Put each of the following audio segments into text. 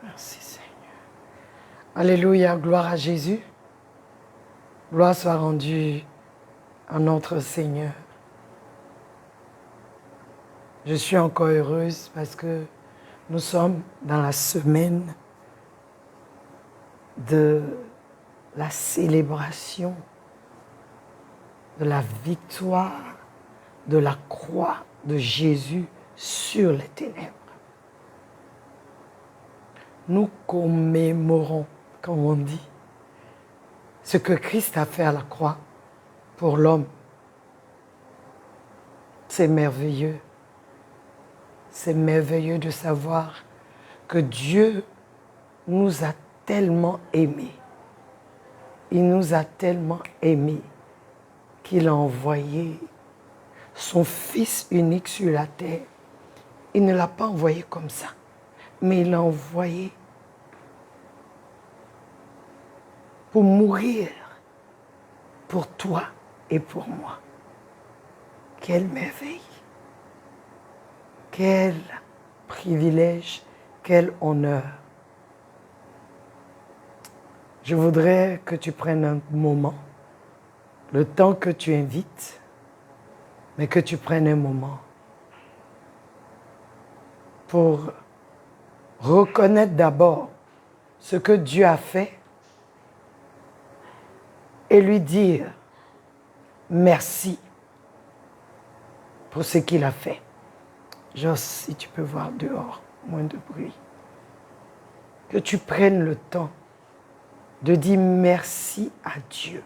Merci Seigneur. Alléluia, gloire à Jésus. Gloire soit rendue à notre Seigneur. Je suis encore heureuse parce que nous sommes dans la semaine de la célébration de la victoire de la croix de Jésus sur les ténèbres. Nous commémorons, comme on dit, ce que Christ a fait à la croix pour l'homme. C'est merveilleux. C'est merveilleux de savoir que Dieu nous a tellement aimés. Il nous a tellement aimés qu'il a envoyé son Fils unique sur la terre. Il ne l'a pas envoyé comme ça, mais il l'a envoyé pour mourir pour toi et pour moi. Quelle merveille! Quel privilège, quel honneur. Je voudrais que tu prennes un moment, le temps que tu invites, mais que tu prennes un moment pour reconnaître d'abord ce que Dieu a fait et lui dire merci pour ce qu'il a fait. Genre, si tu peux voir dehors, moins de bruit. Que tu prennes le temps de dire merci à Dieu.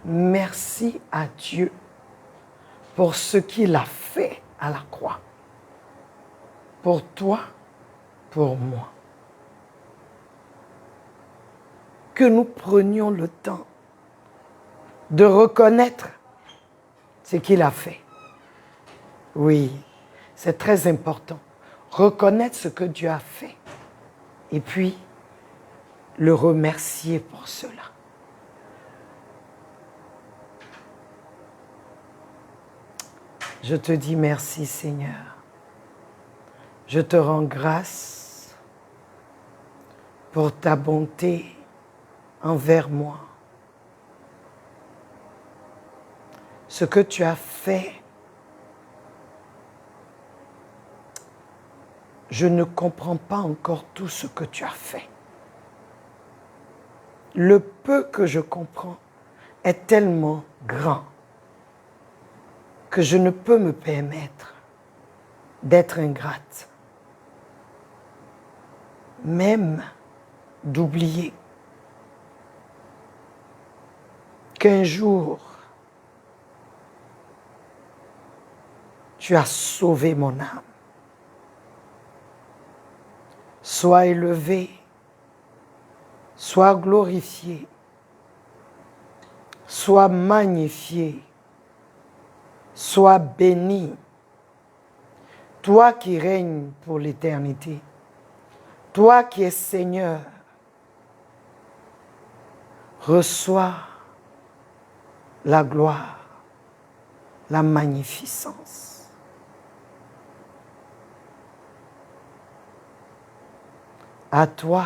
Merci à Dieu pour ce qu'il a fait à la croix. Pour toi, pour moi. Que nous prenions le temps de reconnaître ce qu'il a fait. Oui, c'est très important. Reconnaître ce que Dieu a fait. Et puis, le remercier pour cela. Je te dis merci Seigneur. Je te rends grâce pour ta bonté envers moi. Ce que tu as fait, je ne comprends pas encore tout ce que tu as fait. Le peu que je comprends est tellement grand que je ne peux me permettre d'être ingrate, même d'oublier qu'un jour, tu as sauvé mon âme. Sois élevé, sois glorifié, sois magnifié, sois béni, toi qui règnes pour l'éternité, toi qui es Seigneur, reçois la gloire, la magnificence. À toi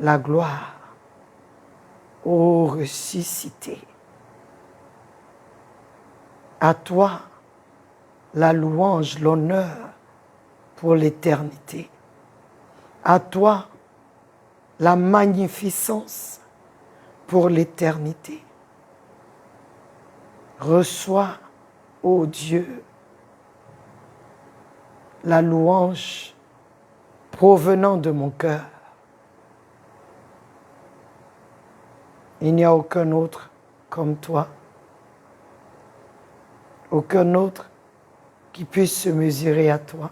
la gloire, ô ressuscité. À toi la louange, l'honneur pour l'éternité. À toi la magnificence pour l'éternité. Reçois, ô Dieu, la louange provenant de mon cœur. Il n'y a aucun autre comme toi. Aucun autre qui puisse se mesurer à toi.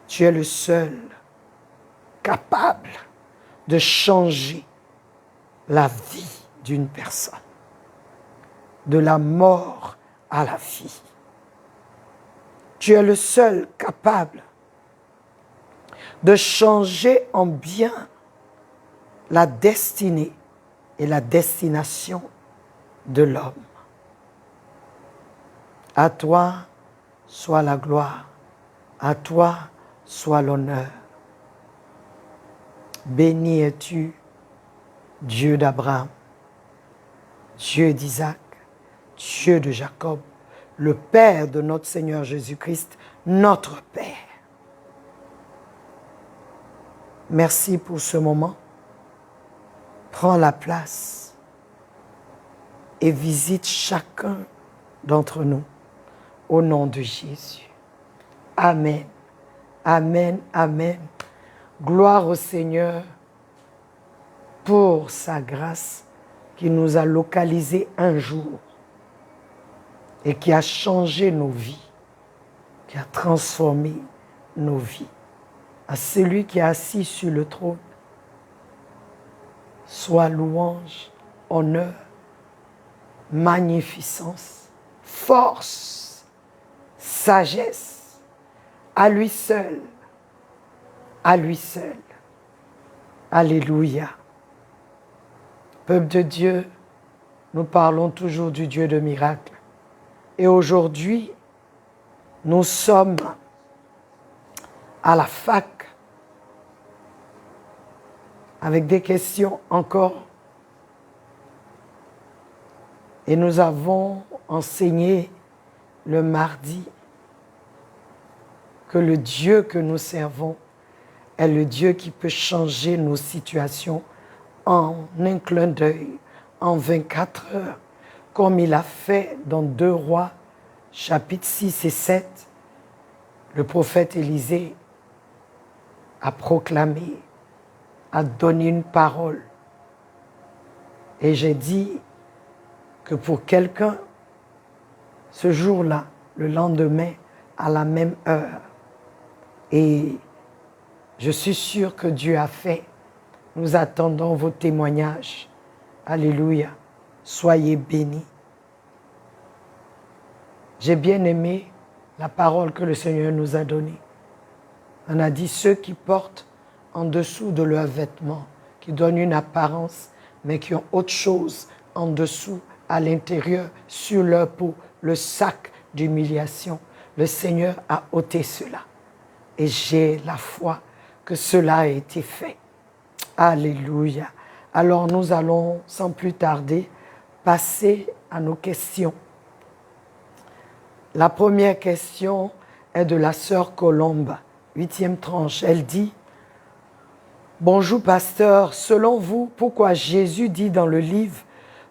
Tu es le seul capable de changer la vie d'une personne, de la mort à la vie. Tu es le seul capable de changer en bien la destinée et la destination de l'homme. À toi soit la gloire, À toi soit l'honneur. Béni es-tu, Dieu d'Abraham, Dieu d'Isaac, Dieu de Jacob, le Père de notre Seigneur Jésus-Christ, notre Père. Merci pour ce moment. Prends la place et visite chacun d'entre nous au nom de Jésus. Amen. Amen. Amen. Gloire au Seigneur pour sa grâce qui nous a localisés un jour et qui a changé nos vies, qui a transformé nos vies. À celui qui est assis sur le trône, soit louange, honneur, magnificence, force, sagesse, à lui seul, à lui seul. Alléluia. Peuple de Dieu, nous parlons toujours du Dieu de miracles. Et aujourd'hui, nous sommes à la fac avec des questions encore. Et nous avons enseigné le mardi que le Dieu que nous servons est le Dieu qui peut changer nos situations en un clin d'œil, en 24 heures, comme il a fait dans 2 Rois, chapitres 6 et 7. Le prophète Élisée a proclamé, a donné une parole. Et j'ai dit que pour quelqu'un, ce jour-là, le lendemain, à la même heure, et je suis sûr que Dieu a fait. Nous attendons vos témoignages. Alléluia. Soyez bénis. J'ai bien aimé la parole que le Seigneur nous a donnée. On a dit ceux qui portent en dessous de leurs vêtements, qui donnent une apparence, mais qui ont autre chose en dessous, à l'intérieur, sur leur peau, le sac d'humiliation. Le Seigneur a ôté cela. Et j'ai la foi que cela a été fait. Alléluia. Alors nous allons, sans plus tarder, passer à nos questions. La première question est de la sœur Colombe, 8e tranche. Elle dit, « Bonjour pasteur, selon vous, pourquoi Jésus dit dans le livre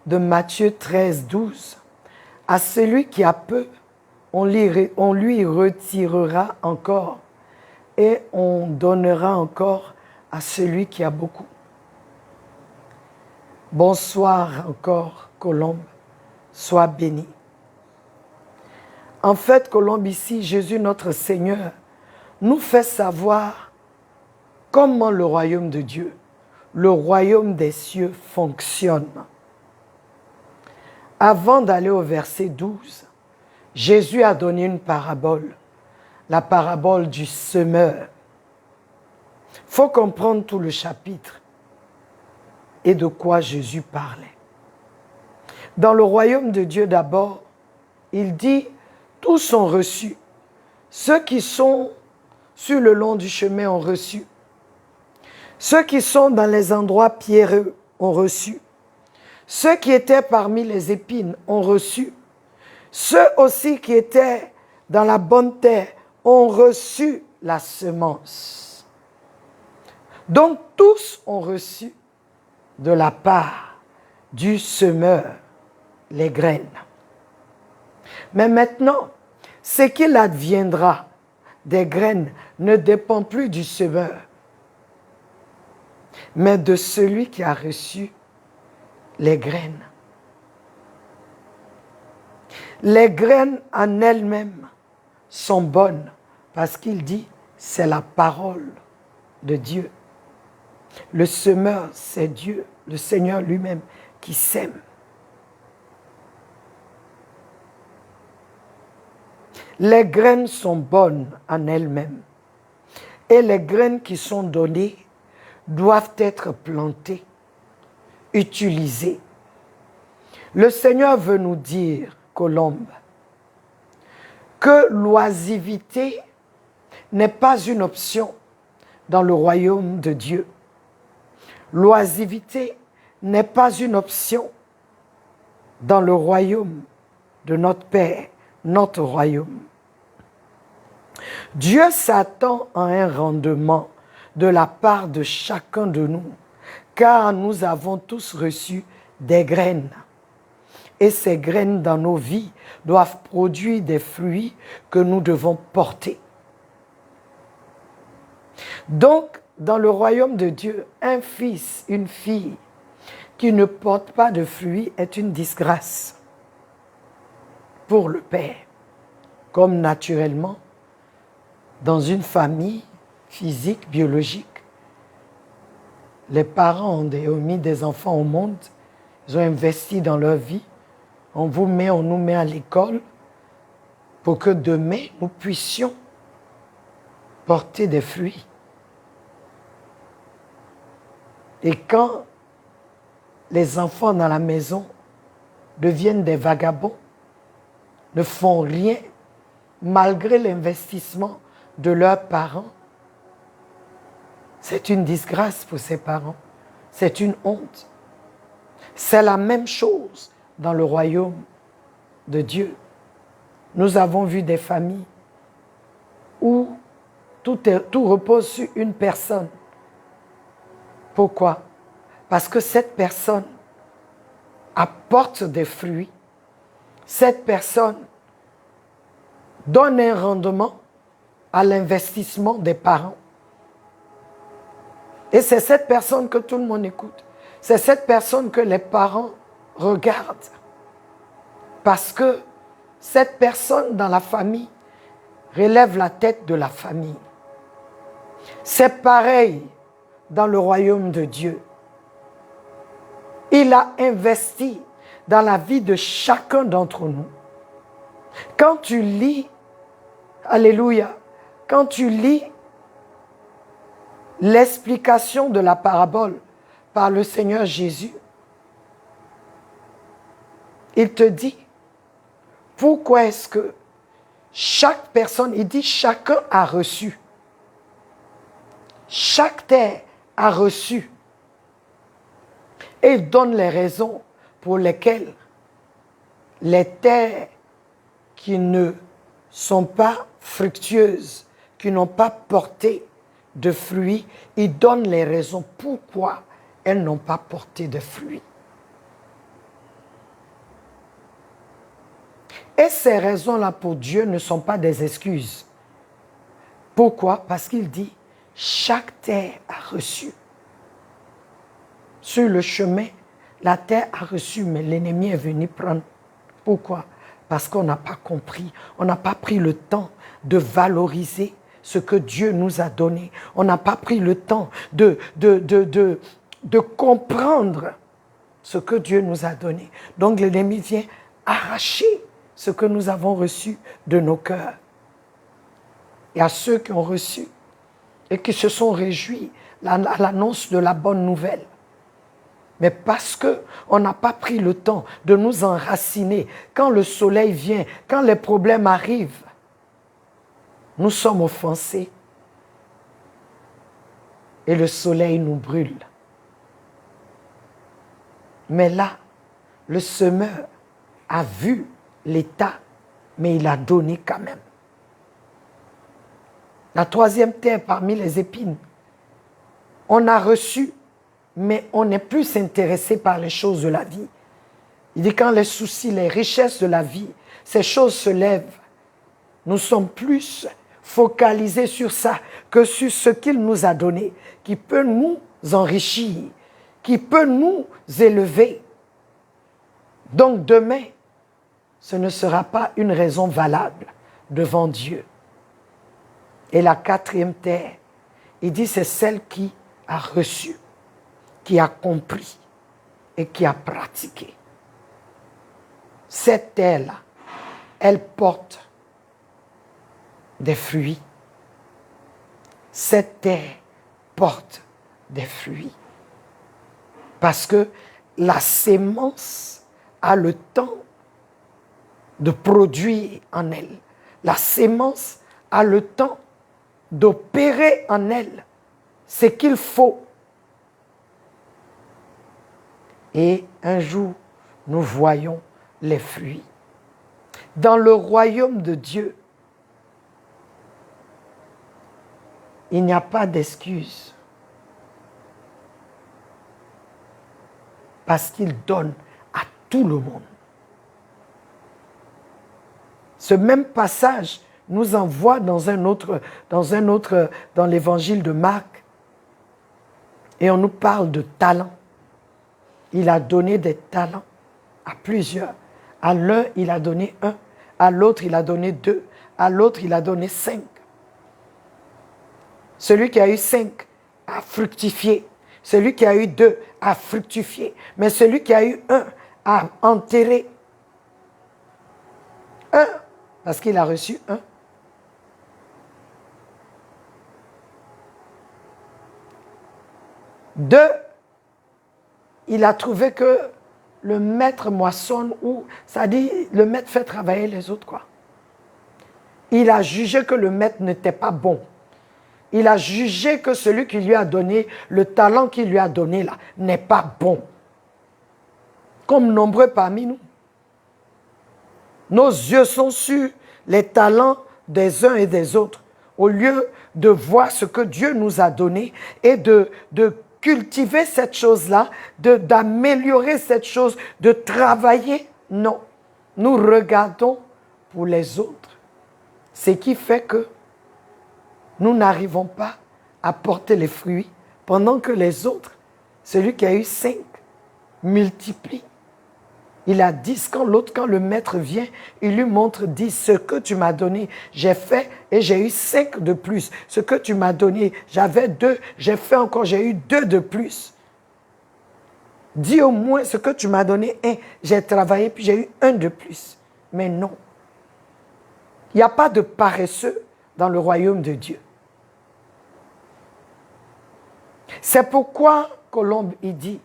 de Matthieu 13, 12, « À celui qui a peu, on lui retirera encore, et on donnera encore à celui qui a beaucoup. » Bonsoir encore, Colombe. Sois béni. En fait, Colombe, ici, Jésus, notre Seigneur, nous fait savoir comment le royaume de Dieu, le royaume des cieux fonctionne. Avant d'aller au verset 12, Jésus a donné une parabole, la parabole du semeur. Il faut comprendre tout le chapitre et de quoi Jésus parlait. Dans le royaume de Dieu d'abord, il dit, tous sont reçus. Ceux qui sont sur le long du chemin ont reçu. Ceux qui sont dans les endroits pierreux ont reçu. Ceux qui étaient parmi les épines ont reçu. Ceux aussi qui étaient dans la bonne terre ont reçu la semence. Donc tous ont reçu de la part du semeur les graines. Mais maintenant, ce qu'il adviendra des graines ne dépend plus du semeur, mais de celui qui a reçu les graines. Les graines en elles-mêmes sont bonnes parce qu'il dit c'est la parole de Dieu. Le semeur, c'est Dieu, le Seigneur lui-même qui sème. Les graines sont bonnes en elles-mêmes et les graines qui sont données doivent être plantées, utilisées. Le Seigneur veut nous dire, Colombe, que l'oisivité n'est pas une option dans le royaume de Dieu. L'oisivité n'est pas une option dans le royaume de notre Père, notre royaume. Dieu s'attend à un rendement de la part de chacun de nous, car nous avons tous reçu des graines. Et ces graines dans nos vies doivent produire des fruits que nous devons porter. Donc, dans le royaume de Dieu, un fils, une fille qui ne porte pas de fruits est une disgrâce pour le Père. Comme naturellement, dans une famille physique, biologique, les parents ont mis des enfants au monde, ils ont investi dans leur vie, on nous met à l'école pour que demain, nous puissions porter des fruits. Et quand les enfants dans la maison deviennent des vagabonds, ne font rien, malgré l'investissement de leurs parents, c'est une disgrâce pour ces parents. C'est une honte. C'est la même chose dans le royaume de Dieu. Nous avons vu des familles où tout repose sur une personne. Pourquoi? Parce que cette personne apporte des fruits. Cette personne donne un rendement à l'investissement des parents. Et c'est cette personne que tout le monde écoute. C'est cette personne que les parents regardent. Parce que cette personne dans la famille relève la tête de la famille. C'est pareil dans le royaume de Dieu. Il a investi dans la vie de chacun d'entre nous. Quand tu lis, alléluia, quand tu lis l'explication de la parabole par le Seigneur Jésus, il te dit, pourquoi est-ce que chaque personne, il dit chacun a reçu. Chaque terre a reçu. Et il donne les raisons pour lesquelles les terres qui ne sont pas fructueuses, qui n'ont pas porté de fruits, il donne les raisons pourquoi elles n'ont pas porté de fruits. Et ces raisons-là pour Dieu ne sont pas des excuses. Pourquoi? Parce qu'il dit, chaque terre a reçu. Sur le chemin, la terre a reçu, mais l'ennemi est venu prendre. Pourquoi? Parce qu'on n'a pas compris, on n'a pas pris le temps de valoriser ce que Dieu nous a donné. On n'a pas pris le temps de comprendre ce que Dieu nous a donné. Donc l'ennemi vient arracher ce que nous avons reçu de nos cœurs. Et à ceux qui ont reçu et qui se sont réjouis à l'annonce de la bonne nouvelle. Mais parce qu'on n'a pas pris le temps de nous enraciner, quand le soleil vient, quand les problèmes arrivent, nous sommes offensés et le soleil nous brûle. Mais là, le semeur a vu l'état, mais il a donné quand même. La troisième terre parmi les épines, on a reçu, mais on est plus intéressé par les choses de la vie. Il dit quand les soucis, les richesses de la vie, ces choses se lèvent, nous sommes plus focalisés sur ça que sur ce qu'il nous a donné, qui peut nous enrichir, qui peut nous élever. Donc demain, ce ne sera pas une raison valable devant Dieu. Et la quatrième terre, il dit c'est celle qui a reçu, qui a compris et qui a pratiqué. Cette terre-là, elle porte des fruits. Cette terre porte des fruits. Parce que la sémence a le temps de produire en elle. La sémence a le temps d'opérer en elle ce qu'il faut. Et un jour, nous voyons les fruits. Dans le royaume de Dieu, il n'y a pas d'excuse. Parce qu'il donne à tout le monde. Ce même passage nous envoie dans l'évangile de Marc. Et on nous parle de talents. Il a donné des talents à plusieurs. À l'un, il a donné 1. À l'autre, il a donné 2. À l'autre, il a donné 5. Celui qui a eu 5 a fructifié. Celui qui a eu 2 a fructifié. Mais celui qui a eu 1 a enterré. 1, parce qu'il a reçu 1. 2, il a trouvé que le maître moissonne, ou ça dit le maître fait travailler les autres, quoi. Il a jugé que le maître n'était pas bon. Il a jugé que celui qui lui a donné, le talent qu'il lui a donné là, n'est pas bon. Comme nombreux parmi nous. Nos yeux sont sur les talents des uns et des autres, au lieu de voir ce que Dieu nous a donné et de cultiver cette chose-là, d'améliorer cette chose, de travailler. Non, nous regardons pour les autres. Ce qui fait que nous n'arrivons pas à porter les fruits, pendant que les autres, celui qui a eu 5, multiplie. Il a 10, quand le maître vient, il lui montre 10. Ce que tu m'as donné, j'ai fait et j'ai eu 5 de plus. Ce que tu m'as donné, j'avais 2, j'ai fait encore, j'ai eu 2 de plus. Dis au moins ce que tu m'as donné, 1, j'ai travaillé puis j'ai eu 1 de plus. Mais non. Il n'y a pas de paresseux dans le royaume de Dieu. C'est pourquoi Colombe, il dit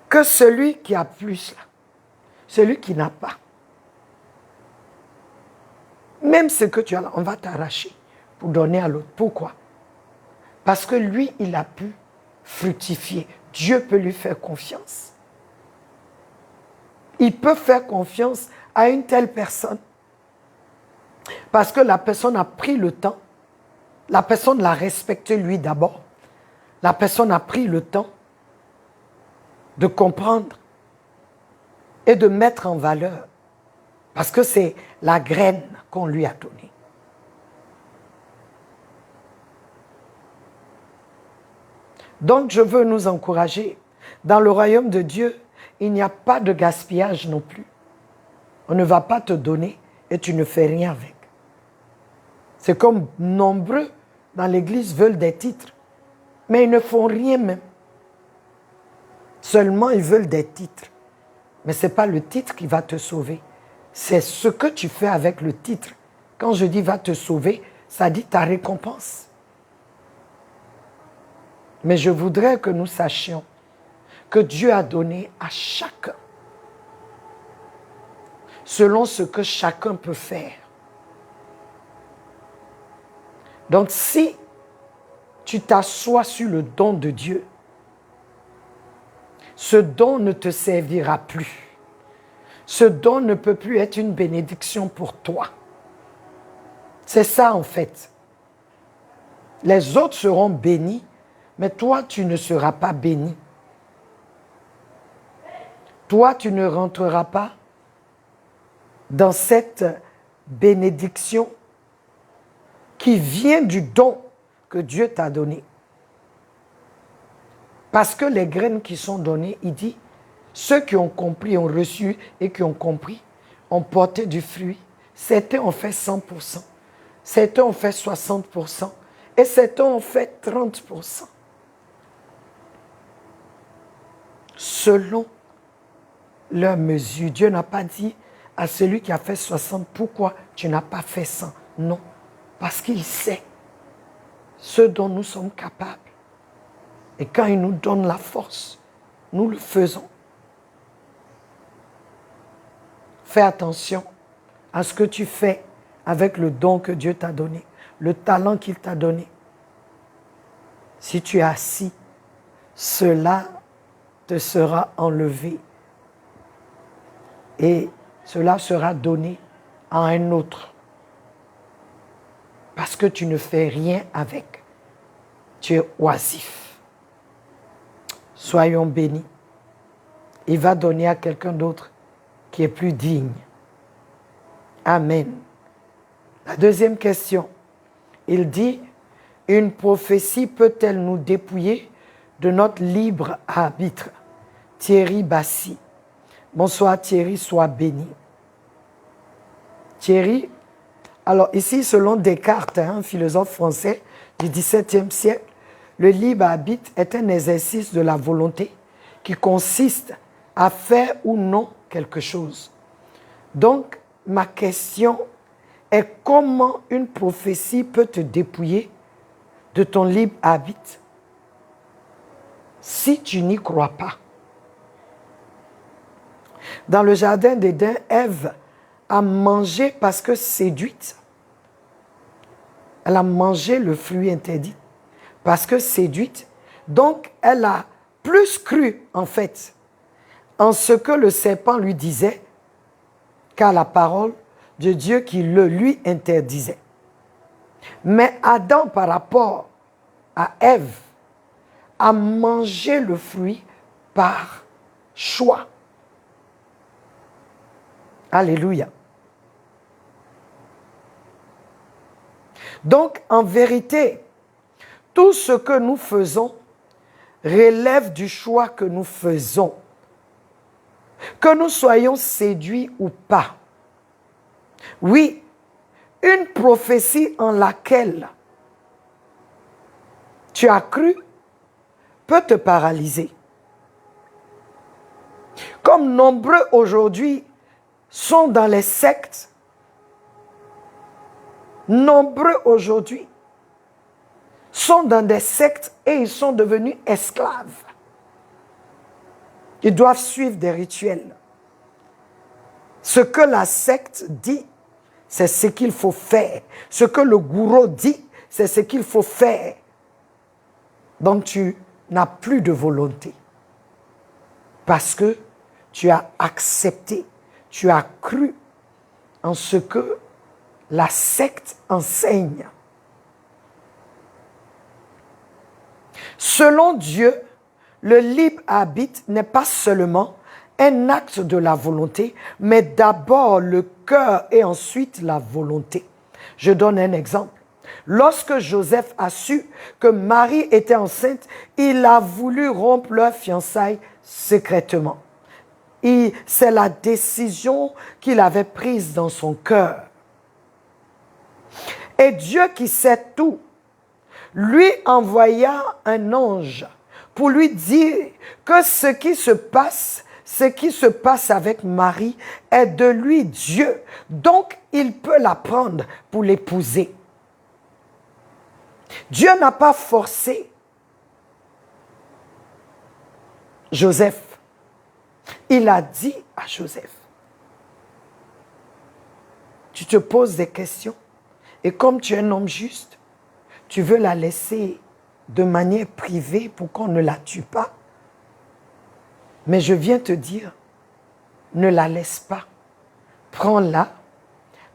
que celui qui a plus, là, celui qui n'a pas, même ce que tu as là, on va t'arracher pour donner à l'autre. Pourquoi? Parce que lui, il a pu fructifier. Dieu peut lui faire confiance. Il peut faire confiance à une telle personne. Parce que la personne a pris le temps. La personne l'a respecté lui d'abord. La personne a pris le temps de comprendre et de mettre en valeur. Parce que c'est la graine qu'on lui a donnée. Donc je veux nous encourager. Dans le royaume de Dieu, il n'y a pas de gaspillage non plus. On ne va pas te donner et tu ne fais rien avec. C'est comme nombreux dans l'église veulent des titres, mais ils ne font rien même. Seulement ils veulent des titres. Mais ce n'est pas le titre qui va te sauver. C'est ce que tu fais avec le titre. Quand je dis va te sauver, ça dit ta récompense. Mais je voudrais que nous sachions que Dieu a donné à chacun selon ce que chacun peut faire. Donc si tu t'assois sur le don de Dieu, ce don ne te servira plus. Ce don ne peut plus être une bénédiction pour toi. C'est ça en fait. Les autres seront bénis, mais toi tu ne seras pas béni. Toi tu ne rentreras pas dans cette bénédiction qui vient du don que Dieu t'a donné. Parce que les graines qui sont données, il dit, ceux qui ont compris, ont reçu et qui ont compris, ont porté du fruit. Certains ont fait 100%, certains ont fait 60% et certains ont fait 30%. Selon leur mesure. Dieu n'a pas dit à celui qui a fait 60, pourquoi tu n'as pas fait 100? Non, parce qu'il sait ce dont nous sommes capables. Et quand il nous donne la force, nous le faisons. Fais attention à ce que tu fais avec le don que Dieu t'a donné. le talent qu'il t'a donné. Si tu es assis, cela te sera enlevé et cela sera donné à un autre. Parce que tu ne fais rien avec. Tu es oisif. Soyons bénis. Il va donner à quelqu'un d'autre qui est plus digne. Amen. La deuxième question, il dit, une prophétie peut-elle nous dépouiller de notre libre arbitre? Thierry Bassi. Bonsoir Thierry, sois béni. Thierry, alors ici, selon Descartes, un philosophe français du XVIIe siècle, le libre arbitre est un exercice de la volonté qui consiste à faire ou non quelque chose. Donc, ma question est comment une prophétie peut te dépouiller de ton libre arbitre si tu n'y crois pas. Dans le jardin d'Éden, Ève a mangé parce que séduite. Elle a mangé le fruit interdit parce que séduite. Donc, elle a plus cru, en fait, en ce que le serpent lui disait qu'à la parole de Dieu qui le lui interdisait. Mais Adam, par rapport à Ève, a mangé le fruit par choix. Alléluia. Donc, en vérité, tout ce que nous faisons relève du choix que nous faisons. Que nous soyons séduits ou pas. Oui, une prophétie en laquelle tu as cru peut te paralyser. Comme nombreux aujourd'hui sont dans les sectes, nombreux aujourd'hui sont dans des sectes et ils sont devenus esclaves. Ils doivent suivre des rituels. Ce que la secte dit, c'est ce qu'il faut faire. Ce que le gourou dit, c'est ce qu'il faut faire. Donc tu n'as plus de volonté. Parce que tu as accepté, tu as cru en ce que la secte enseigne. Selon Dieu, le libre arbitre n'est pas seulement un acte de la volonté, mais d'abord le cœur et ensuite la volonté. Je donne un exemple. Lorsque Joseph a su que Marie était enceinte, il a voulu rompre leur fiançailles secrètement. C'est la décision qu'il avait prise dans son cœur. Et Dieu qui sait tout, lui envoya un ange pour lui dire que ce qui se passe avec Marie est de lui Dieu. Donc, il peut la prendre pour l'épouser. Dieu n'a pas forcé Joseph. Il a dit à Joseph, tu te poses des questions et comme tu es un homme juste, tu veux la laisser de manière privée pour qu'on ne la tue pas. Mais je viens te dire, ne la laisse pas. Prends-la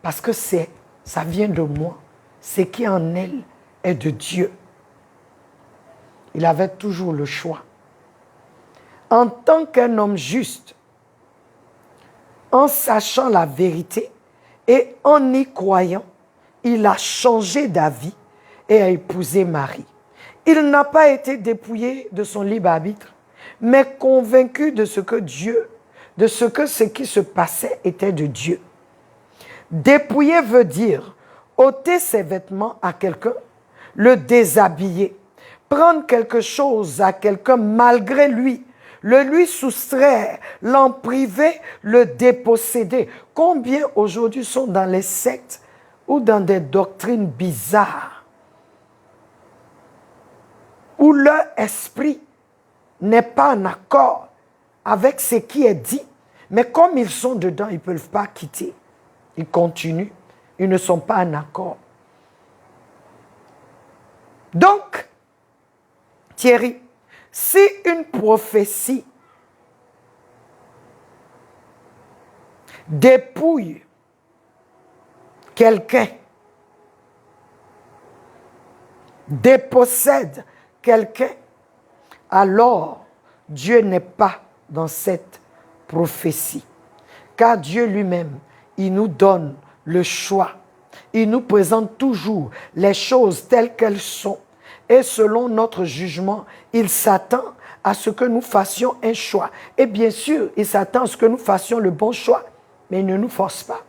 parce que ça vient de moi. Ce qui en elle est de Dieu. Il avait toujours le choix. En tant qu'un homme juste, en sachant la vérité et en y croyant, il a changé d'avis et a épousé Marie. Il n'a pas été dépouillé de son libre arbitre, mais convaincu de ce que Dieu, de ce qui se passait était de Dieu. Dépouiller veut dire ôter ses vêtements à quelqu'un, le déshabiller, prendre quelque chose à quelqu'un malgré lui, le lui soustraire, l'en priver, le déposséder. Combien aujourd'hui sont dans les sectes ou dans des doctrines bizarres où leur esprit n'est pas en accord avec ce qui est dit, mais comme ils sont dedans, ils ne peuvent pas quitter. Ils continuent, ils ne sont pas en accord. Donc, Thierry, si une prophétie dépouille quelqu'un, dépossède quelqu'un, alors Dieu n'est pas dans cette prophétie. Car Dieu lui-même, il nous donne le choix. Il nous présente toujours les choses telles qu'elles sont. Et selon notre jugement, il s'attend à ce que nous fassions un choix. Et bien sûr, il s'attend à ce que nous fassions le bon choix, mais il ne nous force pas.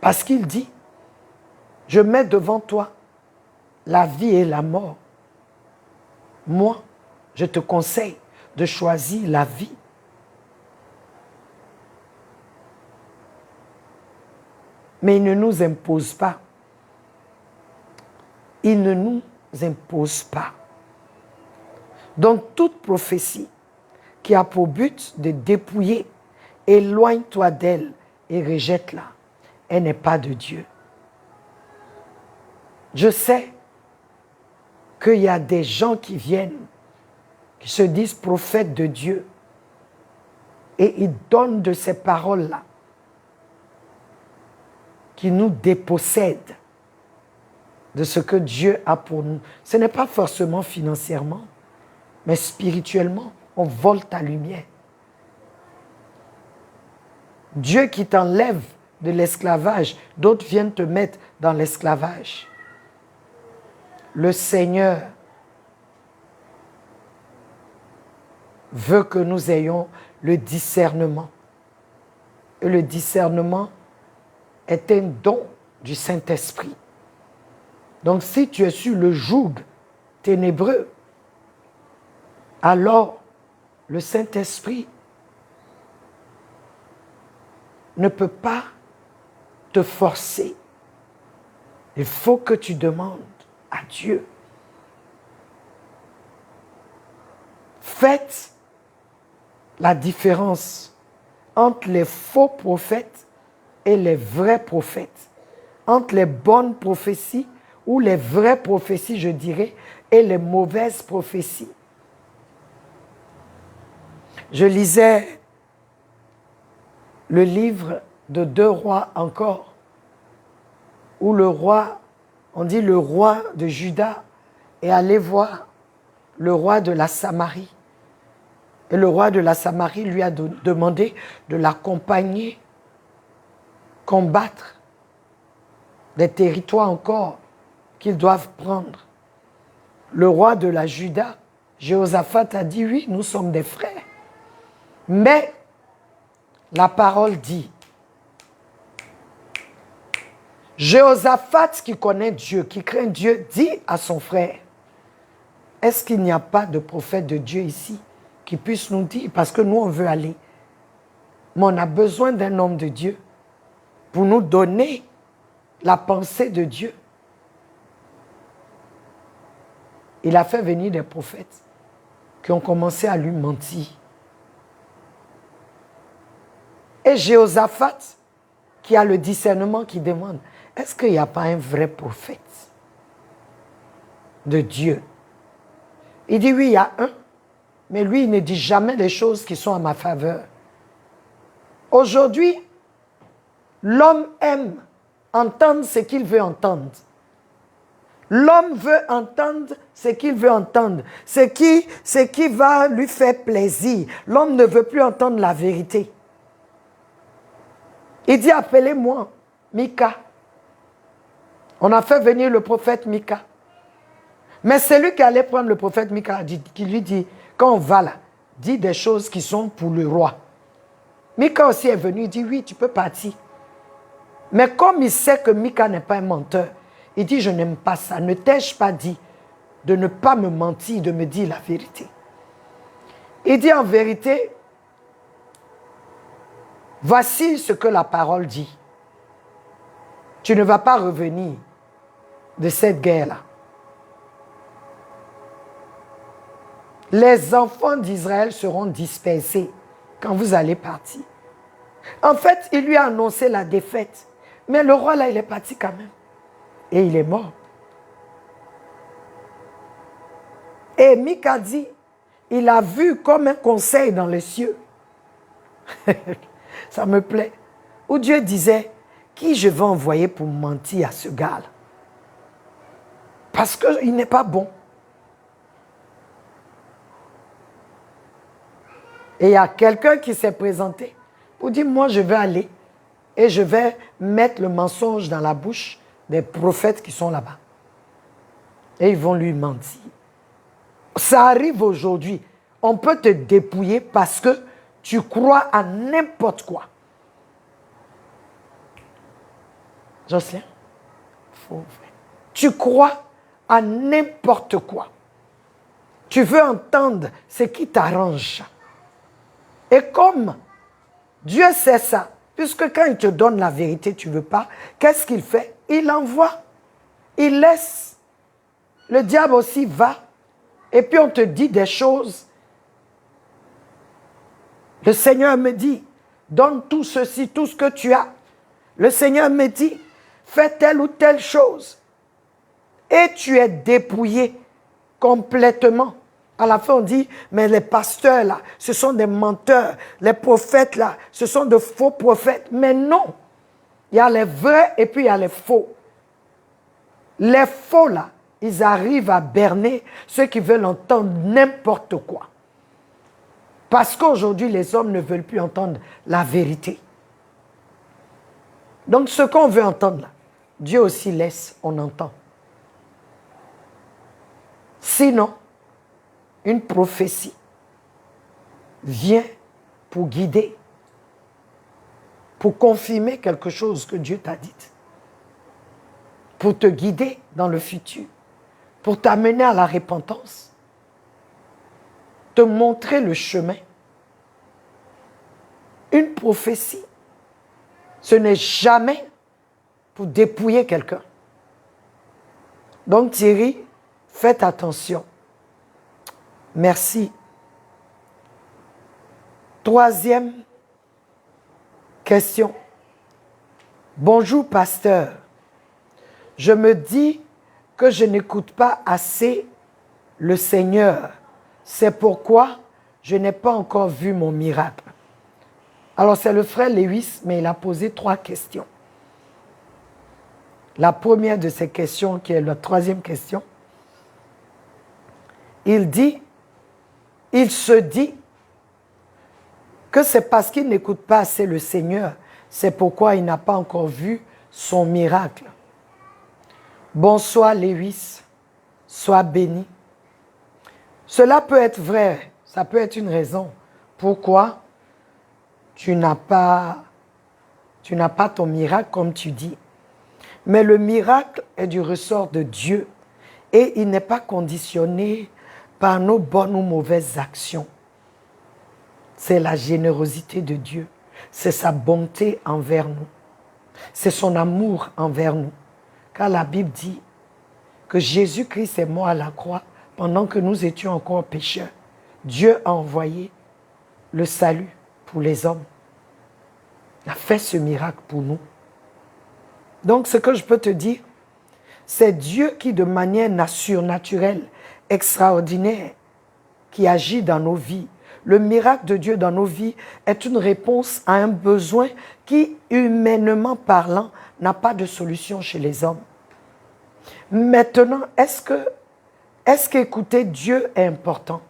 Parce qu'il dit, je mets devant toi la vie et la mort. Moi, je te conseille de choisir la vie. Mais il ne nous impose pas. Il ne nous impose pas. Donc, toute prophétie qui a pour but de dépouiller, éloigne-toi d'elle et rejette-la. Elle n'est pas de Dieu. Je sais qu'il y a des gens qui viennent, qui se disent prophètes de Dieu, et ils donnent de ces paroles-là, qui nous dépossèdent de ce que Dieu a pour nous. Ce n'est pas forcément financièrement, mais spirituellement, on vole ta lumière. Dieu qui t'enlève de l'esclavage, d'autres viennent te mettre dans l'esclavage. Le Seigneur veut que nous ayons le discernement. Et le discernement est un don du Saint-Esprit. Donc si tu es sur le joug ténébreux, alors le Saint-Esprit ne peut pas te forcer. Il faut que tu demandes à Dieu. Faites la différence entre les faux prophètes et les vrais prophètes, entre les bonnes prophéties ou les vraies prophéties, je dirais, et les mauvaises prophéties. Je lisais le livre de 2 rois encore, où le roi, on dit le roi de Juda, est allé voir le roi de la Samarie. Et le roi de la Samarie lui a demandé de l'accompagner combattre des territoires encore qu'ils doivent prendre. Le roi de la Juda, Jéhoshaphat, a dit, oui, nous sommes des frères. Mais la parole dit, Jéhoshaphat qui connaît Dieu, qui craint Dieu, dit à son frère, est-ce qu'il n'y a pas de prophète de Dieu ici qui puisse nous dire, parce que nous on veut aller, mais on a besoin d'un homme de Dieu pour nous donner la pensée de Dieu. Il a fait venir des prophètes qui ont commencé à lui mentir. Et Jéhoshaphat, qui a le discernement, qui demande, est-ce qu'il n'y a pas un vrai prophète de Dieu? Il dit, oui, il y a un, mais lui, il ne dit jamais les choses qui sont à ma faveur. Aujourd'hui, l'homme aime entendre ce qu'il veut entendre. L'homme veut entendre ce qu'il veut entendre, ce qui va lui faire plaisir. L'homme ne veut plus entendre la vérité. Il dit, appelez-moi Mika. On a fait venir le prophète Mika. Mais celui qui allait prendre le prophète Mika, qui lui dit, quand on va là, dis des choses qui sont pour le roi. Mika aussi est venu, il dit, oui, tu peux partir. Mais comme il sait que Mika n'est pas un menteur, il dit, je n'aime pas ça. Ne t'ai-je pas dit de ne pas me mentir, de me dire la vérité? Il dit en vérité, voici ce que la parole dit. Tu ne vas pas revenir de cette guerre-là. Les enfants d'Israël seront dispersés quand vous allez partir. En fait, il lui a annoncé la défaite. Mais le roi, là, il est parti quand même. Et il est mort. Et Mika dit, il a vu comme un conseil dans les cieux. Ça me plaît. Où Dieu disait, qui je vais envoyer pour mentir à ce gars-là? Parce qu'il n'est pas bon. Et il y a quelqu'un qui s'est présenté pour dire, moi je vais aller et je vais mettre le mensonge dans la bouche des prophètes qui sont là-bas. Et ils vont lui mentir. Ça arrive aujourd'hui. On peut te dépouiller parce que tu crois à n'importe quoi. Jocelyn, tu crois à n'importe quoi. Tu veux entendre ce qui t'arrange. Et comme Dieu sait ça, puisque quand il te donne la vérité, tu ne veux pas, qu'est-ce qu'il fait? Il envoie. Il laisse. Le diable aussi va. Et puis on te dit des choses. Le Seigneur me dit, donne tout ceci, tout ce que tu as. Le Seigneur me dit, fais telle ou telle chose. Et tu es dépouillé complètement. À la fin, on dit, mais les pasteurs là, ce sont des menteurs. Les prophètes là, ce sont de faux prophètes. Mais non, il y a les vrais et puis il y a les faux. Les faux là, ils arrivent à berner ceux qui veulent entendre n'importe quoi. Parce qu'aujourd'hui, les hommes ne veulent plus entendre la vérité. Donc, ce qu'on veut entendre là, Dieu aussi laisse, on entend. Sinon, une prophétie vient pour guider, pour confirmer quelque chose que Dieu t'a dit, pour te guider dans le futur, pour t'amener à la repentance, te montrer le chemin. Une prophétie, ce n'est jamais pour dépouiller quelqu'un. Donc Thierry, faites attention. Merci. Troisième question. Bonjour pasteur. Je me dis que je n'écoute pas assez le Seigneur. C'est pourquoi je n'ai pas encore vu mon miracle. Alors c'est le frère Lewis, mais il a posé 3 questions. La première de ces questions, qui est la troisième question, il se dit que c'est parce qu'il n'écoute pas assez le Seigneur, c'est pourquoi il n'a pas encore vu son miracle. Bonsoir Lewis, sois béni. Cela peut être vrai, ça peut être une raison. Pourquoi tu n'as pas ton miracle comme tu dis. Mais le miracle est du ressort de Dieu et il n'est pas conditionné par nos bonnes ou mauvaises actions. C'est la générosité de Dieu, c'est sa bonté envers nous, c'est son amour envers nous. Car la Bible dit que Jésus-Christ est mort à la croix pendant que nous étions encore pécheurs. Dieu a envoyé le salut pour les hommes. Il a fait ce miracle pour nous. Donc ce que je peux te dire, c'est Dieu qui de manière surnaturelle, extraordinaire, qui agit dans nos vies. Le miracle de Dieu dans nos vies est une réponse à un besoin qui, humainement parlant, n'a pas de solution chez les hommes. Maintenant, est-ce qu'écouter Dieu est important?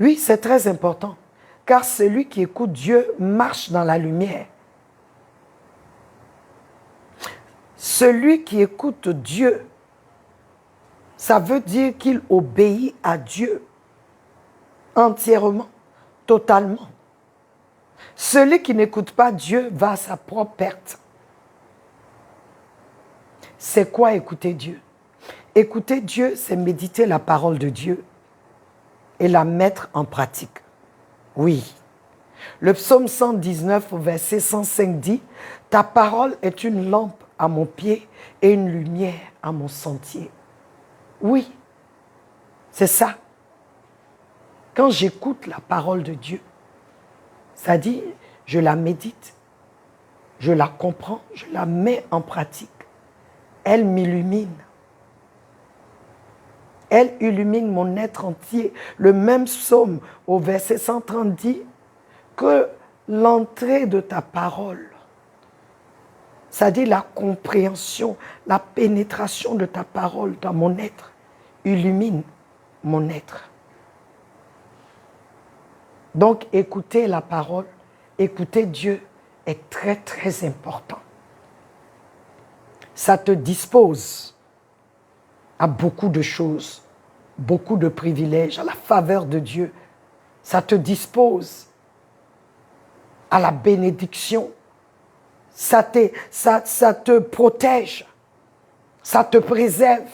Oui, c'est très important, car celui qui écoute Dieu marche dans la lumière. Celui qui écoute Dieu, ça veut dire qu'il obéit à Dieu entièrement, totalement. Celui qui n'écoute pas Dieu va à sa propre perte. C'est quoi écouter Dieu? Écouter Dieu, c'est méditer la parole de Dieu et la mettre en pratique. Oui. Le psaume 119 au verset 105 dit « Ta parole est une lampe à mon pied et une lumière à mon sentier. » Oui, c'est ça. Quand j'écoute la parole de Dieu, ça dit, je la médite, je la comprends, je la mets en pratique. Elle m'illumine. Elle illumine mon être entier. Le même psaume au verset 130 dit que l'entrée de ta parole, c'est-à-dire la compréhension, la pénétration de ta parole dans mon être, illumine mon être. Donc, écouter la parole, écouter Dieu est très, très important. Ça te dispose à beaucoup de choses, beaucoup de privilèges, à la faveur de Dieu. Ça te dispose à la bénédiction. Ça te protège, ça te préserve,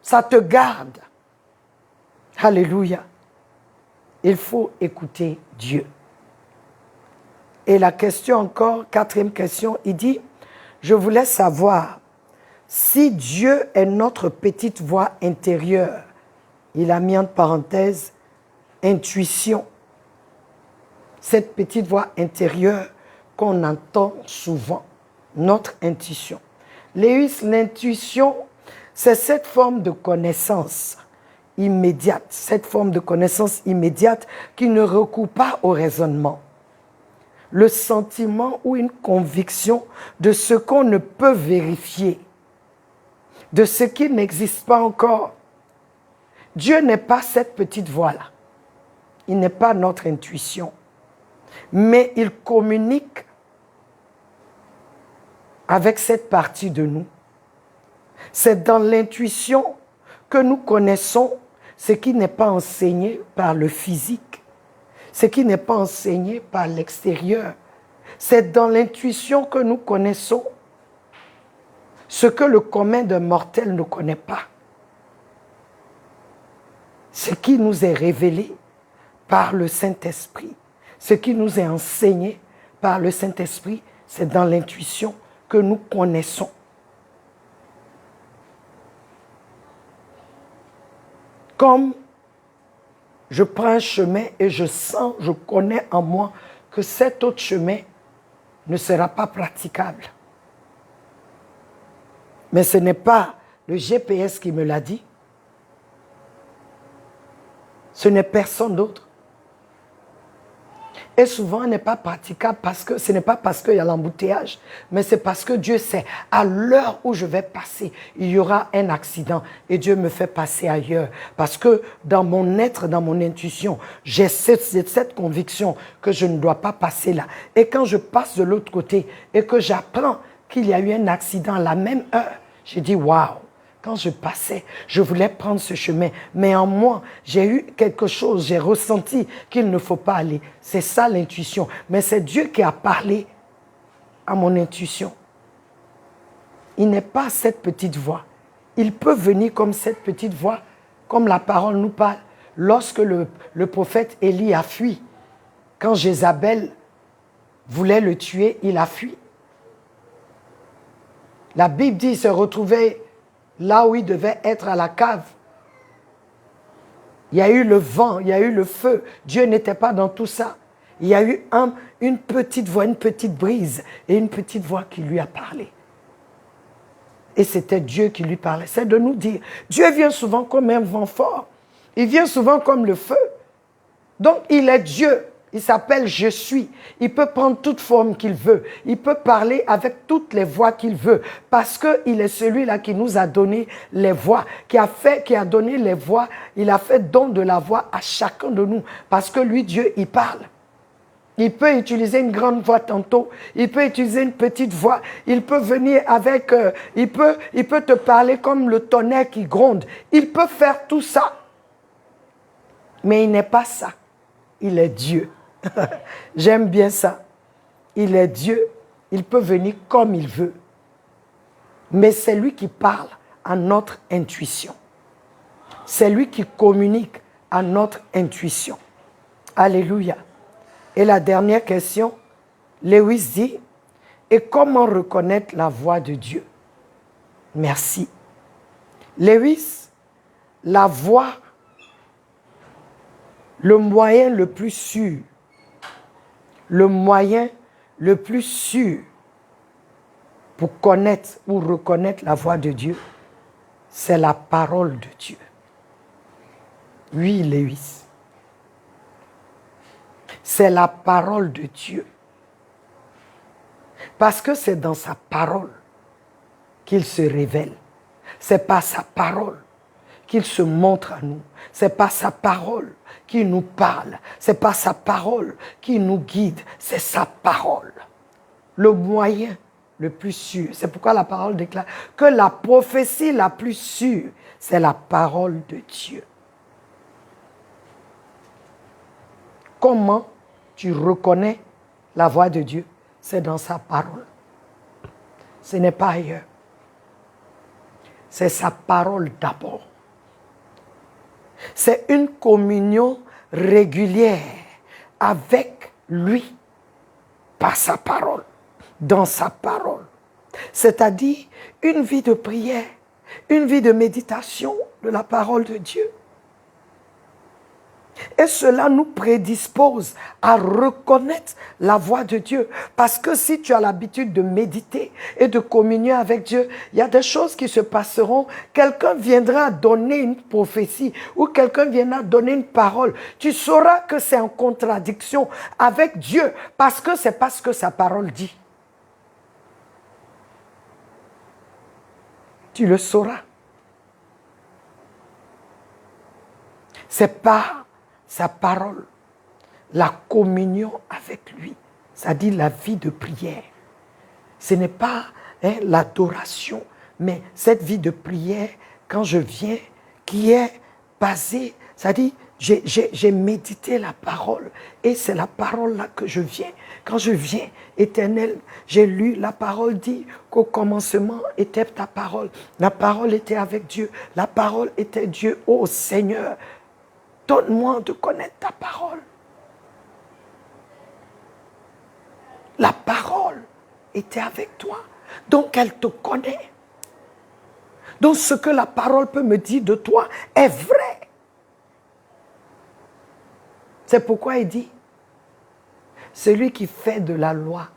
ça te garde. Alléluia. Il faut écouter Dieu. Et la question encore, quatrième question, il dit, je voulais savoir si Dieu est notre petite voix intérieure. Il a mis entre parenthèses, intuition. Cette petite voix intérieure qu'on entend souvent, notre intuition. Lewis, l'intuition, c'est cette forme de connaissance immédiate, cette forme de connaissance immédiate qui ne recourt pas au raisonnement. Le sentiment ou une conviction de ce qu'on ne peut vérifier, de ce qui n'existe pas encore. Dieu n'est pas cette petite voix-là. Il n'est pas notre intuition. Mais il communique avec cette partie de nous. C'est dans l'intuition que nous connaissons ce qui n'est pas enseigné par le physique, ce qui n'est pas enseigné par l'extérieur. C'est dans l'intuition que nous connaissons ce que le commun d'un mortel ne connaît pas. Ce qui nous est révélé par le Saint-Esprit, ce qui nous est enseigné par le Saint-Esprit, c'est dans l'intuition que nous connaissons. Comme je prends un chemin et je sens, je connais en moi que cet autre chemin ne sera pas praticable. Mais ce n'est pas le GPS qui me l'a dit. Ce n'est personne d'autre. Et souvent, ce n'est pas praticable parce que ce n'est pas parce qu'il y a l'embouteillage, mais c'est parce que Dieu sait, à l'heure où je vais passer, il y aura un accident et Dieu me fait passer ailleurs. Parce que dans mon être, dans mon intuition, j'ai cette conviction que je ne dois pas passer là. Et quand je passe de l'autre côté et que j'apprends qu'il y a eu un accident à la même heure, j'ai dit waouh! Quand je passais, je voulais prendre ce chemin. Mais en moi, j'ai eu quelque chose, j'ai ressenti qu'il ne faut pas aller. C'est ça l'intuition. Mais c'est Dieu qui a parlé à mon intuition. Il n'est pas cette petite voix. Il peut venir comme cette petite voix, comme la parole nous parle. Lorsque le prophète Élie a fui, quand Jézabel voulait le tuer, il a fui. La Bible dit qu'il se retrouvait là où il devait être, à la cave. Il y a eu le vent, il y a eu le feu. Dieu n'était pas dans tout ça. Il y a eu une petite voix, une petite brise et une petite voix qui lui a parlé. Et c'était Dieu qui lui parlait. C'est de nous dire, Dieu vient souvent comme un vent fort. Il vient souvent comme le feu. Donc il est Dieu. Il s'appelle Je suis. Il peut prendre toute forme qu'il veut. Il peut parler avec toutes les voix qu'il veut. Parce qu'il est celui-là qui nous a donné les voix. Qui a donné les voix. Il a fait don de la voix à chacun de nous. Parce que lui, Dieu, il parle. Il peut utiliser une grande voix tantôt. Il peut utiliser une petite voix. Il peut venir avec... il peut te parler comme le tonnerre qui gronde. Il peut faire tout ça. Mais il n'est pas ça. Il est Dieu. J'aime bien ça. Il est Dieu. Il peut venir comme il veut. Mais c'est lui qui parle à notre intuition. C'est lui qui communique à notre intuition. Alléluia. Et la dernière question, Lewis dit, et comment reconnaître la voix de Dieu? Merci. Lewis, la voix, le moyen le plus sûr, pour connaître ou reconnaître la voix de Dieu, c'est la parole de Dieu. Oui, Lewis. C'est la parole de Dieu. Parce que c'est dans sa parole qu'il se révèle. C'est par sa parole qu'il se montre à nous. C'est par sa parole qu'il nous parle. C'est par sa parole qu'il nous guide. C'est sa parole. Le moyen le plus sûr. C'est pourquoi la parole déclare que la prophétie la plus sûre, c'est la parole de Dieu. Comment tu reconnais la voix de Dieu? C'est dans sa parole. Ce n'est pas ailleurs. C'est sa parole d'abord. C'est une communion régulière avec lui par sa parole, dans sa parole. C'est-à-dire une vie de prière, une vie de méditation de la parole de Dieu. Et cela nous prédispose à reconnaître la voix de Dieu. Parce que si tu as l'habitude de méditer et de communier avec Dieu, il y a des choses qui se passeront. Quelqu'un viendra donner une prophétie ou quelqu'un viendra donner une parole. Tu sauras que c'est en contradiction avec Dieu parce que c'est pas ce que sa parole dit. Tu le sauras. C'est pas sa parole, la communion avec lui, c'est-à-dire la vie de prière. Ce n'est pas l'adoration, mais cette vie de prière, quand je viens, qui est basée, c'est-à-dire j'ai médité la parole et c'est la parole là que je viens. Quand je viens, Éternel, j'ai lu la parole dit qu'au commencement était ta parole. La parole était avec Dieu, la parole était Dieu. Ô Seigneur, donne-moi de connaître ta parole. La parole était avec toi. Donc elle te connaît. Donc ce que la parole peut me dire de toi est vrai. C'est pourquoi il dit, celui qui fait de la loi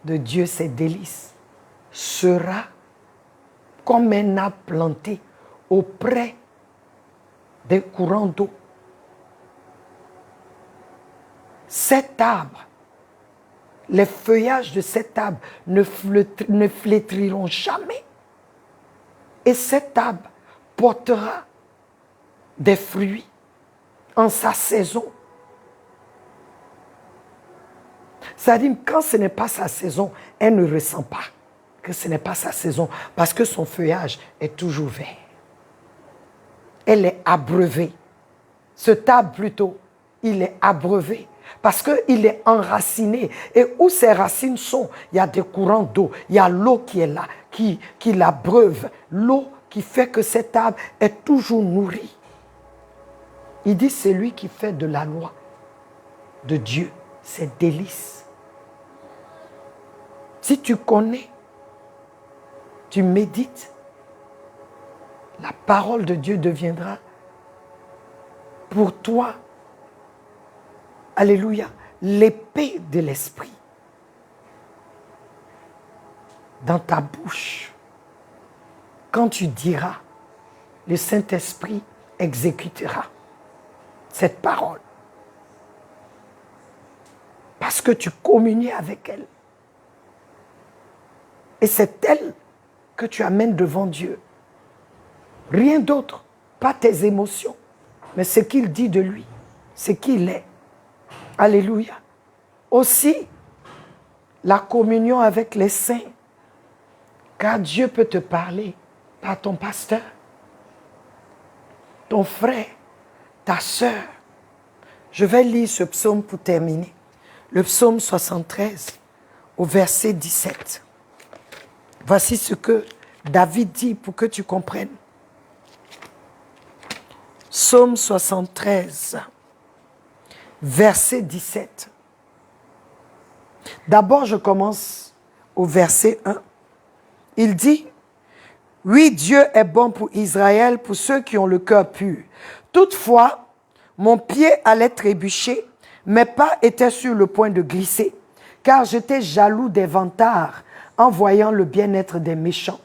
de Dieu ses délices sera comme un arbre planté auprès des courants d'eau. Cet arbre, les feuillages de cet arbre ne flétriront jamais. Et cet arbre portera des fruits en sa saison. C'est-à-dire, quand ce n'est pas sa saison, elle ne ressent pas que ce n'est pas sa saison parce que son feuillage est toujours vert. Elle est abreuvée. Cet arbre plutôt, il est abreuvé. Parce qu'il est enraciné. Et où ses racines sont, il y a des courants d'eau. Il y a l'eau qui est là, qui l'abreuve. L'eau qui fait que cet arbre est toujours nourri. Il dit, c'est lui qui fait de la loi de Dieu ses délices. Si tu connais, tu médites, la parole de Dieu deviendra pour toi, alléluia, l'épée de l'esprit dans ta bouche. Quand tu diras, le Saint-Esprit exécutera cette parole. Parce que tu communies avec elle. Et c'est elle que tu amènes devant Dieu. Rien d'autre, pas tes émotions, mais ce qu'il dit de lui, ce qu'il est. Alléluia. Aussi, la communion avec les saints, car Dieu peut te parler par ton pasteur, ton frère, ta sœur. Je vais lire ce psaume pour terminer. Le psaume 73, au verset 17. Voici ce que David dit pour que tu comprennes. Psaume 73, verset 17. D'abord, je commence au verset 1. Il dit, « Oui, Dieu est bon pour Israël, pour ceux qui ont le cœur pur. Toutefois, mon pied allait trébucher, mes pas étaient sur le point de glisser, car j'étais jaloux des vantards en voyant le bien-être des méchants.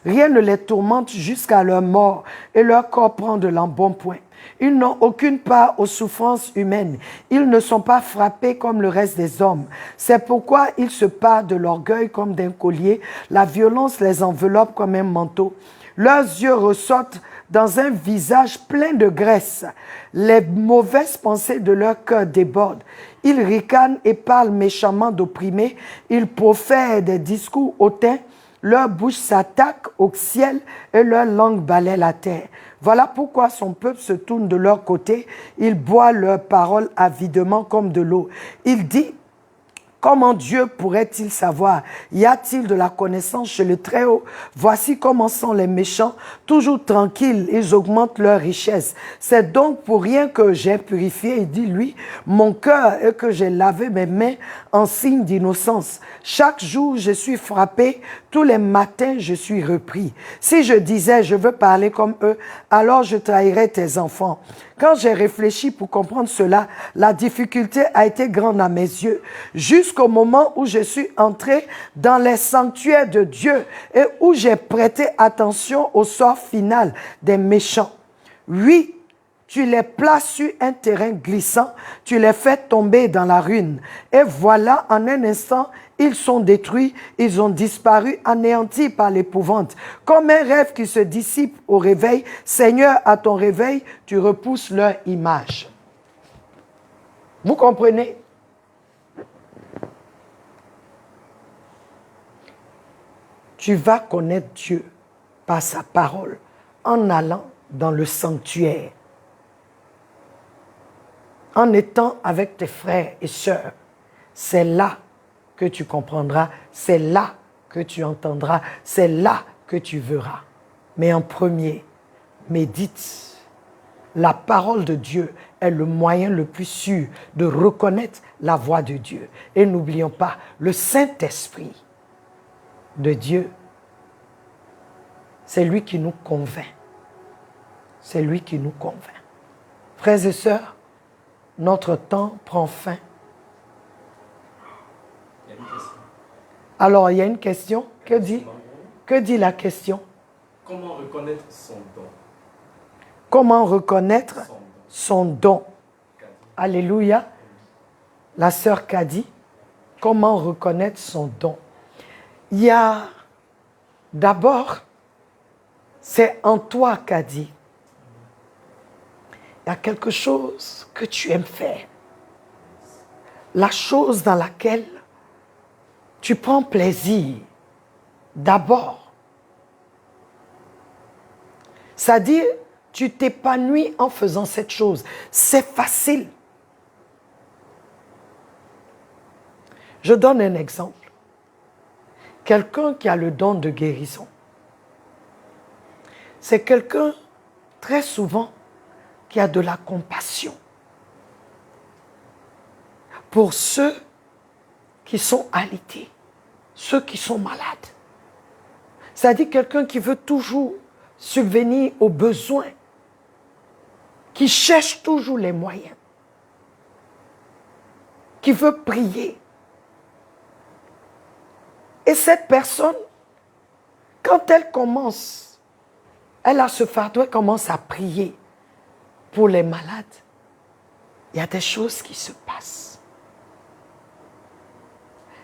Rien ne les tourmente jusqu'à leur mort et leur corps prend de l'embonpoint. Ils n'ont aucune part aux souffrances humaines. Ils ne sont pas frappés comme le reste des hommes. C'est pourquoi ils se parent de l'orgueil comme d'un collier. La violence les enveloppe comme un manteau. Leurs yeux ressortent dans un visage plein de graisse. Les mauvaises pensées de leur cœur débordent. Ils ricanent et parlent méchamment d'opprimés. Ils profèrent des discours hautains. Leur bouche s'attaque au ciel et leur langue balaie la terre. Voilà pourquoi son peuple se tourne de leur côté. Il boit leurs paroles avidement comme de l'eau. Il dit: comment Dieu pourrait-il savoir? Y a-t-il de la connaissance chez le Très-Haut? Voici comment sont les méchants, toujours tranquilles, ils augmentent leur richesse. C'est donc pour rien que j'ai purifié, il dit lui, mon cœur et que j'ai lavé mes mains en signe d'innocence. Chaque jour, je suis frappé, tous les matins, je suis repris. Si je disais, je veux parler comme eux, alors je trahirais tes enfants. Quand j'ai réfléchi pour comprendre cela, la difficulté a été grande à mes yeux, jusqu'au moment où je suis entré dans les sanctuaires de Dieu et où j'ai prêté attention au sort final des méchants. Oui, tu les places sur un terrain glissant, tu les fais tomber dans la ruine. Et voilà, en un instant, ils sont détruits, ils ont disparu, anéantis par l'épouvante. Comme un rêve qui se dissipe au réveil, Seigneur, à ton réveil, tu repousses leur image. Vous comprenez? Tu vas connaître Dieu par sa parole en allant dans le sanctuaire, en étant avec tes frères et sœurs. C'est là que tu comprendras, c'est là que tu entendras, c'est là que tu verras. Mais en premier, médite. La parole de Dieu est le moyen le plus sûr de reconnaître la voix de Dieu. Et n'oublions pas, le Saint-Esprit de Dieu, c'est lui qui nous convainc. C'est lui qui nous convainc. Frères et sœurs, notre temps prend fin. Alors, il y a une question. Que dit la question? Comment reconnaître son don? Comment reconnaître son don? Alléluia. La sœur Kadi, comment reconnaître son don? Il y a d'abord, c'est en toi, Kadi. Il y a quelque chose que tu aimes faire. La chose dans laquelle tu prends plaisir, d'abord. C'est-à-dire, tu t'épanouis en faisant cette chose. C'est facile. Je donne un exemple. Quelqu'un qui a le don de guérison. C'est quelqu'un, très souvent, qui a de la compassion pour ceux qui sont alités, ceux qui sont malades. C'est-à-dire quelqu'un qui veut toujours subvenir aux besoins, qui cherche toujours les moyens, qui veut prier. Et cette personne, quand elle commence, elle a ce fardeau, elle commence à prier pour les malades, il y a des choses qui se passent.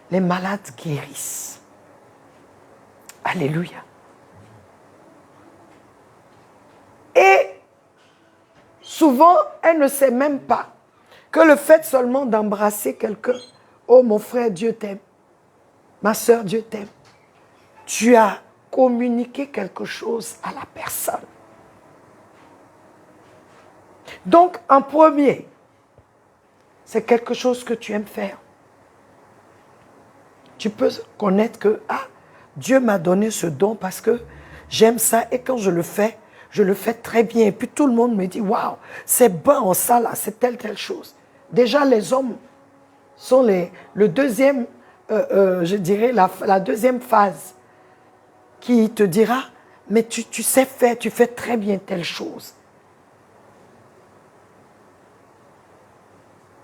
Les malades guérissent. Alléluia. Et souvent, elle ne sait même pas que le fait seulement d'embrasser quelqu'un, oh mon frère, Dieu t'aime, ma soeur, Dieu t'aime, tu as communiqué quelque chose à la personne. Donc, en premier, c'est quelque chose que tu aimes faire. Tu peux connaître que, Dieu m'a donné ce don parce que j'aime ça et quand je le fais très bien. Et puis tout le monde me dit, waouh, c'est bon ça là, c'est telle chose. Déjà les hommes sont le deuxième, je dirais la deuxième phase qui te dira, mais tu sais faire, tu fais très bien telle chose.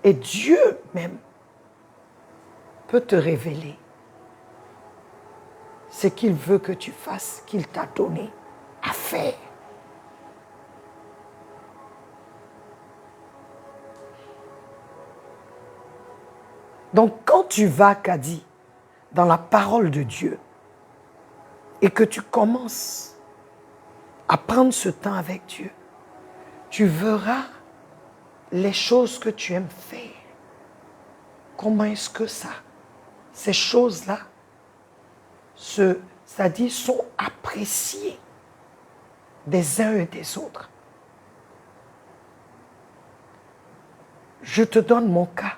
Et Dieu même peut te révéler ce qu'il veut que tu fasses, qu'il t'a donné à faire. Donc quand tu vas, Kadi, dans la parole de Dieu et que tu commences à prendre ce temps avec Dieu, tu verras les choses que tu aimes faire. Comment est-ce que ces choses-là, c'est-à-dire sont appréciées des uns et des autres. Je te donne mon cas.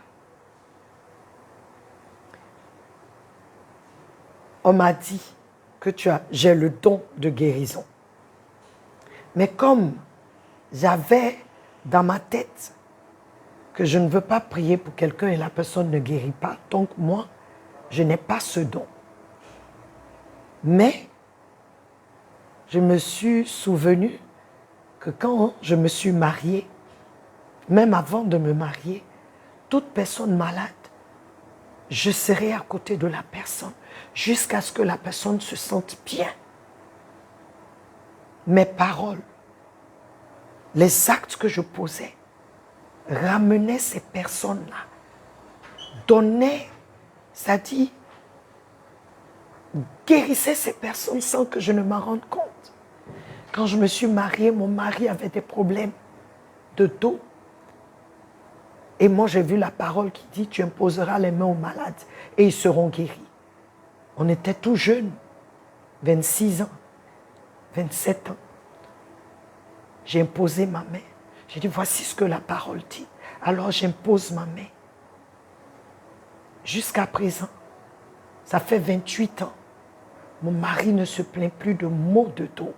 On m'a dit que j'ai le don de guérison. Mais comme j'avais dans ma tête que je ne veux pas prier pour quelqu'un et la personne ne guérit pas, donc moi, je n'ai pas ce don. Mais je me suis souvenu que quand je me suis mariée, même avant de me marier, toute personne malade, je serai à côté de la personne jusqu'à ce que la personne se sente bien. Mes paroles, les actes que je posais, ramenaient ces personnes-là, donnaient, c'est-à-dire, guérissaient ces personnes sans que je ne m'en rende compte. Quand je me suis mariée, mon mari avait des problèmes de dos. Et moi, j'ai vu la parole qui dit, tu imposeras les mains aux malades et ils seront guéris. On était tout jeunes, 26 ans, 27 ans. J'ai imposé ma main. J'ai dit, voici ce que la parole dit. Alors j'impose ma main. Jusqu'à présent, ça fait 28 ans. Mon mari ne se plaint plus de maux de dos.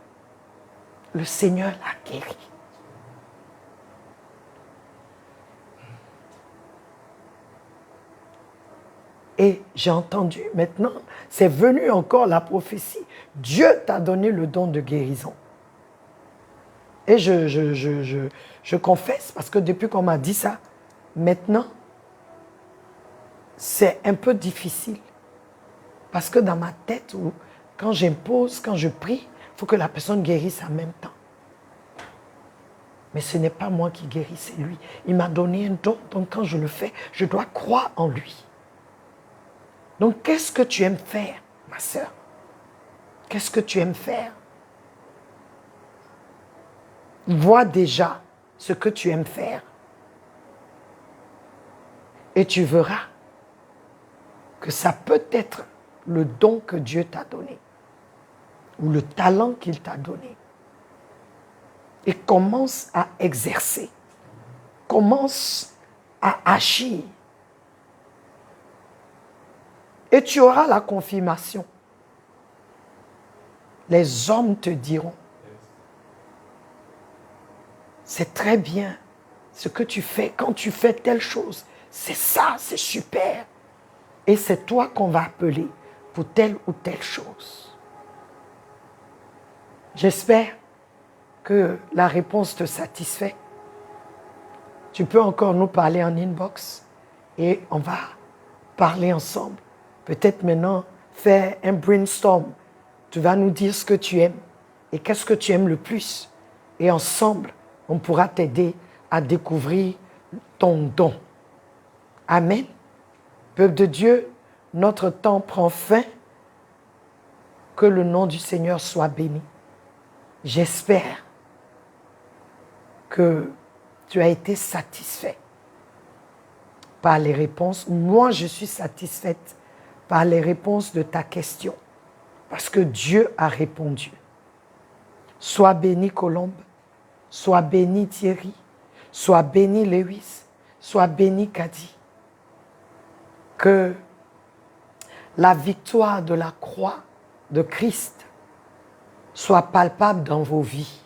Le Seigneur l'a guéri. Et j'ai entendu, maintenant, c'est venu encore la prophétie. Dieu t'a donné le don de guérison. Et je confesse, parce que depuis qu'on m'a dit ça, maintenant, c'est un peu difficile. Parce que dans ma tête, quand j'impose, quand je prie, il faut que la personne guérisse en même temps. Mais ce n'est pas moi qui guéris, c'est lui. Il m'a donné un don, donc quand je le fais, je dois croire en lui. Donc, qu'est-ce que tu aimes faire, ma sœur? Qu'est-ce que tu aimes faire? Vois déjà ce que tu aimes faire. Et tu verras que ça peut être le don que Dieu t'a donné ou le talent qu'il t'a donné. Et commence à exercer. Commence à agir. Et tu auras la confirmation. Les hommes te diront, c'est très bien ce que tu fais. Quand tu fais telle chose, c'est ça, c'est super. Et c'est toi qu'on va appeler pour telle ou telle chose. J'espère que la réponse te satisfait. Tu peux encore nous parler en inbox et on va parler ensemble. Peut-être maintenant faire un brainstorm. Tu vas nous dire ce que tu aimes et qu'est-ce que tu aimes le plus. Et ensemble, on pourra t'aider à découvrir ton don. Amen. Peuple de Dieu, notre temps prend fin. Que le nom du Seigneur soit béni. J'espère que tu as été satisfait par les réponses. Moi, je suis satisfaite par les réponses de ta question. Parce que Dieu a répondu. Sois béni Colombe, sois béni Thierry, sois béni Lewis, sois béni Kadi. Que la victoire de la croix de Christ soit palpable dans vos vies.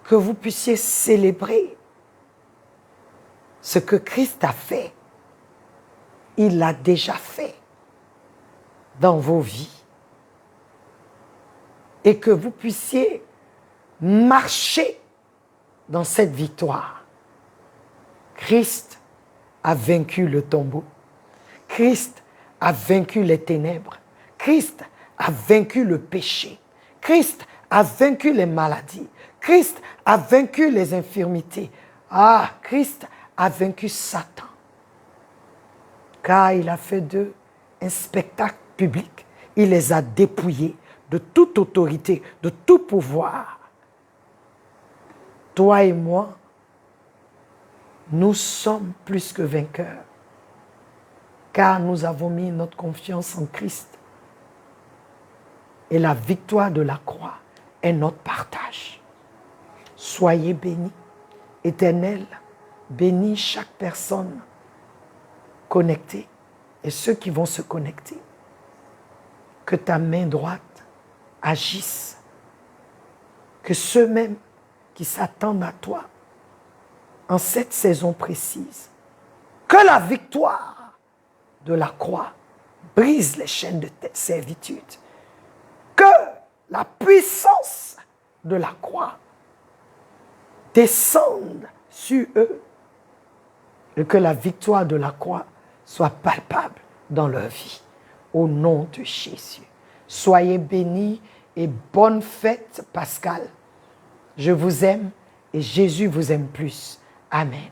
Que vous puissiez célébrer ce que Christ a fait. Il l'a déjà fait dans vos vies. Et que vous puissiez marcher dans cette victoire. Christ a vaincu le tombeau. Christ a vaincu les ténèbres. Christ a vaincu le péché. Christ a vaincu les maladies. Christ a vaincu les infirmités. Ah, Christ a vaincu Satan. Car il a fait d'eux un spectacle public. Il les a dépouillés de toute autorité, de tout pouvoir. Toi et moi, nous sommes plus que vainqueurs, car nous avons mis notre confiance en Christ. Et la victoire de la croix est notre partage. Soyez bénis, Éternel, bénis chaque personne connectée et ceux qui vont se connecter. Que ta main droite agisse, que ceux-mêmes qui s'attendent à toi en cette saison précise, que la victoire de la croix brise les chaînes de servitude, que la puissance de la croix descende sur eux et que la victoire de la croix soit palpable dans leur vie. Au nom de Jésus. Soyez bénis et bonne fête Pascal. Je vous aime et Jésus vous aime plus. Amen.